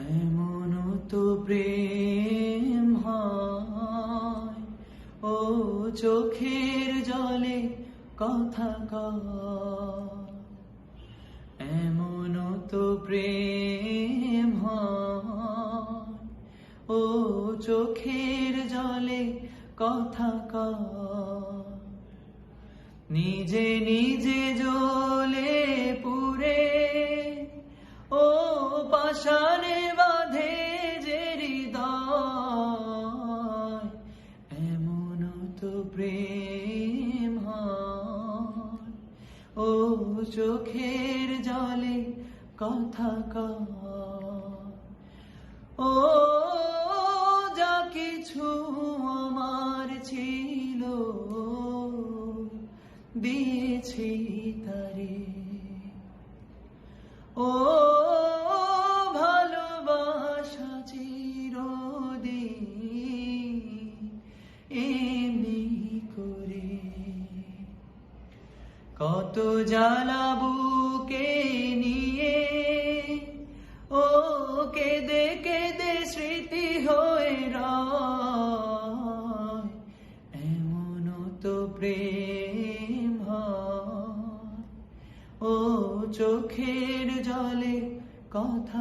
এমনও তো প্রেম হয়, ও চোখের জলে কথা কয়। এমনও তো প্রেম হয়, ও চোখের জলে কথা কয়। নিজে নিজে জ্বলে পুড়ে ও পাষাণে বাঁধে যে হৃদয়। এমনও তো প্রেম হয়, ও চোখের জলে কথা কয়। ও যা কিছু আমার ছিল দিয়েছি তারে, ও ভালোবাসা চিরদিন এমনি করে। কত জ্বালা বুকে নিয়ে ও কেঁদে কেঁদে স্মৃতি হয়ে রয়। এমনও তো প্রেম হয়, ও চোখের জলে কথা